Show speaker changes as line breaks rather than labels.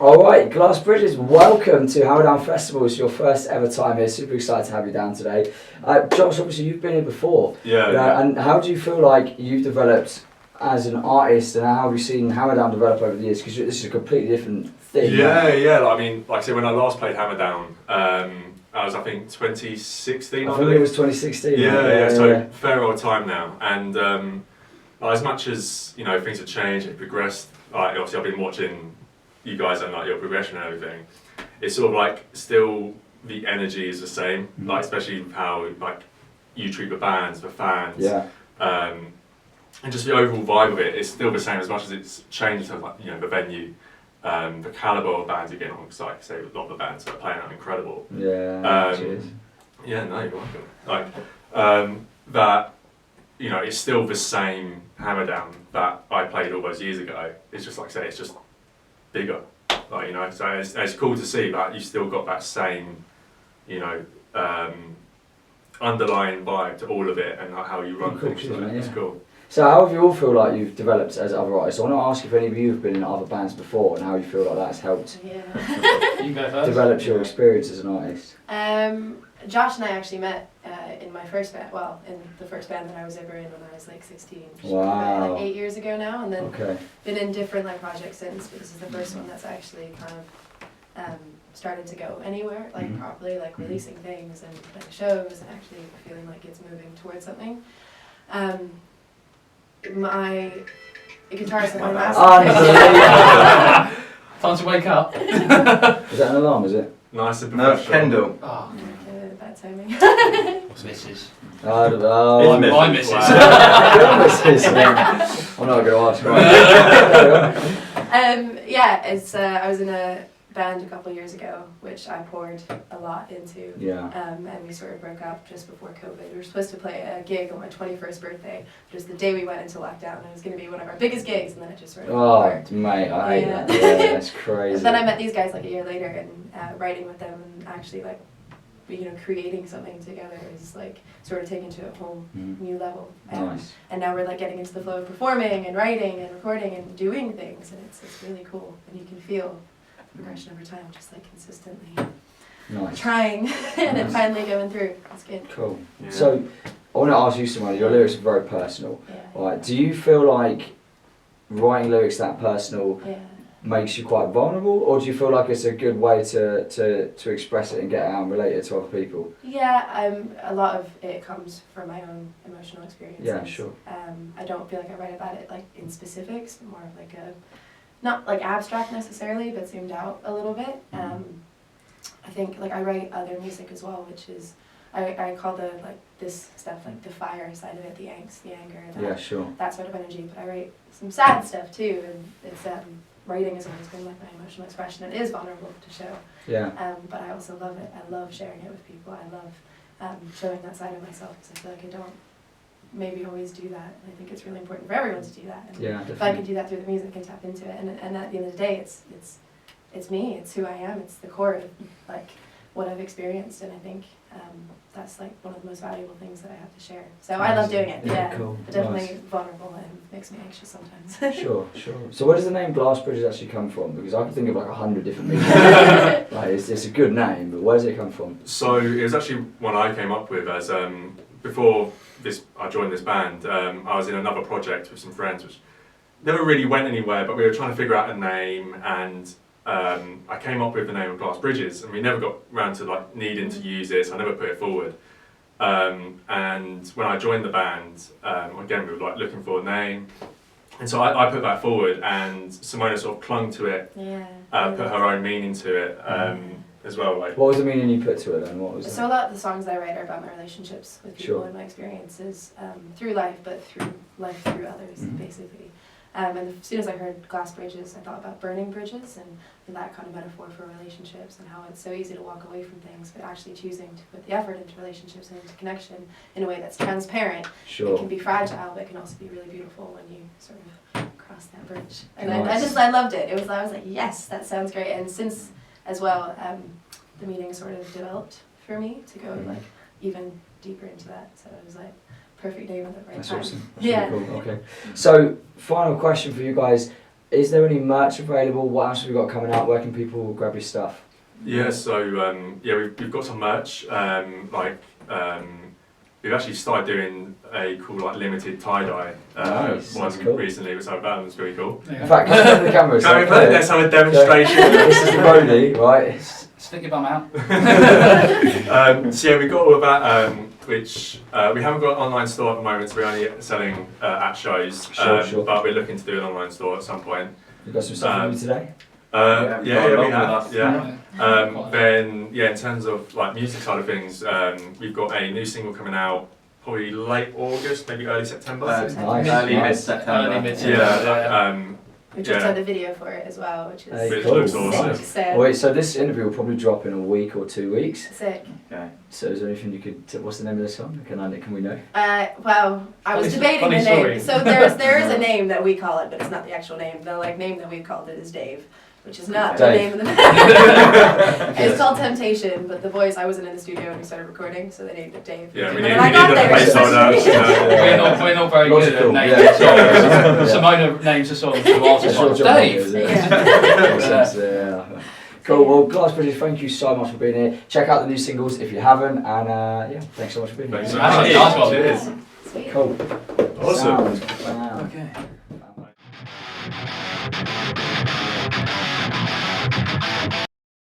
Alright, Glass Bridges, welcome to Hammerdown Festival. It's your first ever time here. Super excited to have you down today. Josh, obviously you've been here before.
Yeah.
And how do you feel like you've developed as an artist, and how have you seen Hammerdown develop over the years? Because this is a completely different thing.
Yeah. I mean, like I said, when I last played Hammerdown, I was, I think, 2016.
I think it was 2016.
Yeah. So fair old time now. And as much as things have changed, they've progressed. Like obviously, I've been watching you guys and like your progression and everything. It's sort of like still the energy is the same.
Mm-hmm.
Like especially how like you treat the bands, the fans.
Yeah.
And just the overall vibe of it is still the same as much as it's changed in terms of like, the venue, the calibre of bands you're getting on, because like I say, a lot of the bands that are playing are incredible.
Yeah, cheers.
Yeah, no, you're welcome. Like, that, it's still the same Hammerdown that I played all those years ago. It's just like I say, it's just bigger. Like, so it's cool to see that you've still got that same, underlying vibe to all of it and like how you run things. So it's cool.
So how have you all feel like you've developed as other artists? I want to ask if any of you have been in other bands before and how you feel like that's helped develop your experience as an artist.
Josh and I actually met in my first band, in the first band that I was ever in when I was like 16.
Wow.
Like 8 years ago now, and then
Okay.
been in different like projects since, but this is the first one that's actually kind of started to go anywhere, like
Mhm.
properly, like releasing things and playing shows and actually feeling like it's moving towards something. My guitarist in my last
Unbelievable.
Time to wake up.
Is that an alarm, is it?
Nice and
No,
professional.
Kendall.
Oh,
bad timing.
Mrs.
Oh,
My missus.
Your missus. I'm not going to ask. Right.
I was in a band a couple of years ago, which I poured a lot into.
Yeah.
And we sort of broke up just before COVID. We were supposed to play a gig on my 21st birthday, which was the day we went into lockdown. And it was going to be one of our biggest gigs, and then it just sort of worked.
Mate, I hate
Yeah.
that. Yeah, that's crazy.
And then I met these guys like a year later, and writing with them and actually like, creating something together is like sort of taken to a whole new level.
Nice.
And now we're like getting into the flow of performing and writing and recording and doing things, and it's really cool. And you can feel the progression over time, just like consistently
Nice.
trying and then finally going through. It's good.
Cool.
Yeah.
So, I want to ask you, Simone, your lyrics are very personal.
Yeah.
Right? Do you feel like writing lyrics that personal
Yeah.
makes you quite vulnerable, or do you feel like it's a good way to express it and get it out and relate it to other people?
Yeah, a lot of it comes from my own emotional experiences.
Yeah, sure.
I don't feel like I write about it like in specifics, more of like not like abstract necessarily, but zoomed out a little bit. I think like I write other music as well, which is I call this stuff like the fire side of it, the angst, the anger, that sort of energy. But I write some sad stuff too, and it's writing has always been like my emotional expression. It is vulnerable to show.
Yeah.
But I also love it. I love sharing it with people. I love showing that side of myself, because I feel like I don't maybe always do that. And I think it's really important for everyone to do that. And
Yeah,
if I can do that through the music and tap into it, and at the end of the day, it's me. It's who I am. It's the core of like what I've experienced, and I think that's like one of the most valuable things that I have to share. So I love doing it. Yeah,
cool.
but definitely
Nice.
vulnerable and makes me anxious sometimes.
Sure. So where does the name Glass Bridges actually come from? Because I can think of like 100 different meanings. Like it's a good name, but where does it come from?
So it was actually one I came up with as before I joined this band. I was in another project with some friends, which never really went anywhere, but we were trying to figure out a name, and I came up with the name of Glass Bridges, and we never got around to like needing to use it, so I never put it forward. And when I joined the band, again we were like looking for a name, and so I put that forward, and Simona sort of clung to it, put her own meaning to it as well. Like,
what was the meaning you put to it then? What was
So a lot of the songs I write are about my relationships with people and my experiences through life, but through life through others, basically. And as soon as I heard Glass Bridges, I thought about burning bridges and that kind of metaphor for relationships, and how it's so easy to walk away from things, but actually choosing to put the effort into relationships and into connection in a way that's transparent. It can be fragile, but it can also be really beautiful when you sort of cross that bridge. And I loved it. I was like, yes, that sounds great. And since as well, the meaning sort of developed for me to go like even deeper into that. So it was like perfect name at the right time.
That's awesome. That's
yeah.
really cool. Okay. So final question for you guys. is there any merch available? What else have we got coming out? Where can people grab your stuff?
Yeah, so we've got some merch. We've actually started doing a cool limited tie-dye one
cool.
recently, which I found was really cool.
In fact, can you turn the camera?
Let's have a demonstration.
This is the Brody, right?
Stick your bum out.
So yeah, we got all of that, which we haven't got an online store at the moment, so we're only selling at shows.
Sure.
But we're looking to do an online store at some point.
You got some stuff for me today?
We have. Then in terms of music side of things, we've got a new single coming out probably late August, maybe early September.
Early mid-September.
We just done the video for it as well, which is
Which looks awesome.
sick.
Wait, so this interview will probably drop in a week or 2 weeks.
Sick.
Okay.
So is there anything you could? What's the name of the song? Can we know?
Well, I was debating the name. So there is a name that we call it, but it's not the actual name. The name that we've called it is Dave, which is not the name of the band. It's called Temptation, but the voice, I wasn't in the studio when we started recording, so they named it Dave.
Yeah, we
And
need
then I got
the
there.
placeholder.
We're not very good at naming songs. Simona names the songs to our songs. Dave!
Yeah. Cool, well Glass Bridges, thank you so much for being here. Check out the new singles if you haven't, and thanks so much for being here.
Thanks so much.
Nice one.
Cheers.
Sweet.
Cool.
Awesome.
Sound.